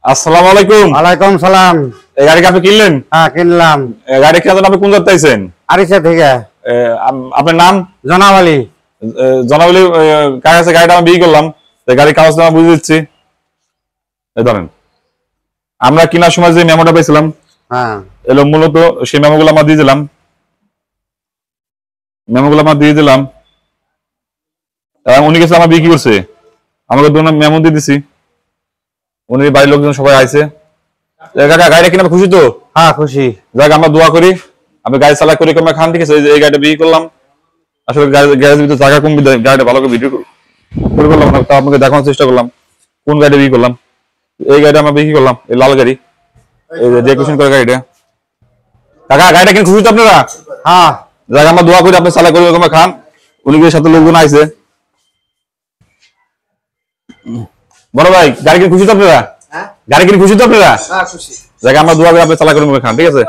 আসসালামু আলাইকুম। ওয়ালাইকুম সালাম। এই গাড়ি কি আপনি কিনলেন? হ্যাঁ কিনলাম। গাড়ি কেনার জন্য আপনি কোন জায়গায় আইছেন? আরিচা থেকে। আপনার নাম? জনাব আলী। জনাব আলী কার কাছে গাড়িটা আমি বিক্রি করলাম। গাড়ির কাগজ নামা বুঝে দিচ্ছি। ধরেন, আমরা কেনার সময় যে মেমোটা পেয়েছিলাম, হ্যাঁ এলো মূলত সেই মেমোগুলো আমরা দিয়ে দিলাম। উনি গেছে আমার বিক্রি করছে, আমাকে দুটো মেমো দিয়ে দিছি। উনি বাড়ির লোকজন সবাই আইছে। গাড়িটা কিনে খুশি তো? হ্যাঁ খুশি। যাক, আমরা দোয়া করি আপনি গাড়ি চালা করে কমে খান। ঠিক আছে, এই গাড়িটা বিক্রি করলাম। আসলে গ্যারেজের ভিতরে জায়গা কম, গাড়িটা ভালো করে ভিডিও করে করলাম না, তা আপনাকে দেখানোর চেষ্টা করলাম কোন গাড়িটা বিক্রি করলাম। এই গাড়িটা আমরা বিক্রি করলাম, এই লাল গাড়ি, এই যে ডেকোরেশন করে গাড়িটা। কাকা, গাড়িটা কিনে খুশি তো আপনারা? হ্যাঁ যাক, আমরা দোয়া করি আপনি চালা করে কমে খান। উনি সাথে লোকজন আইছে। বড় ভাই, গাড়ি কিনে খুশি তো আপনারা? গাড়ি কিনে খুশি তো আপনারা? যাক, আমরা দোয়া করি আপনি চালা করে কমে খান। ঠিক আছে।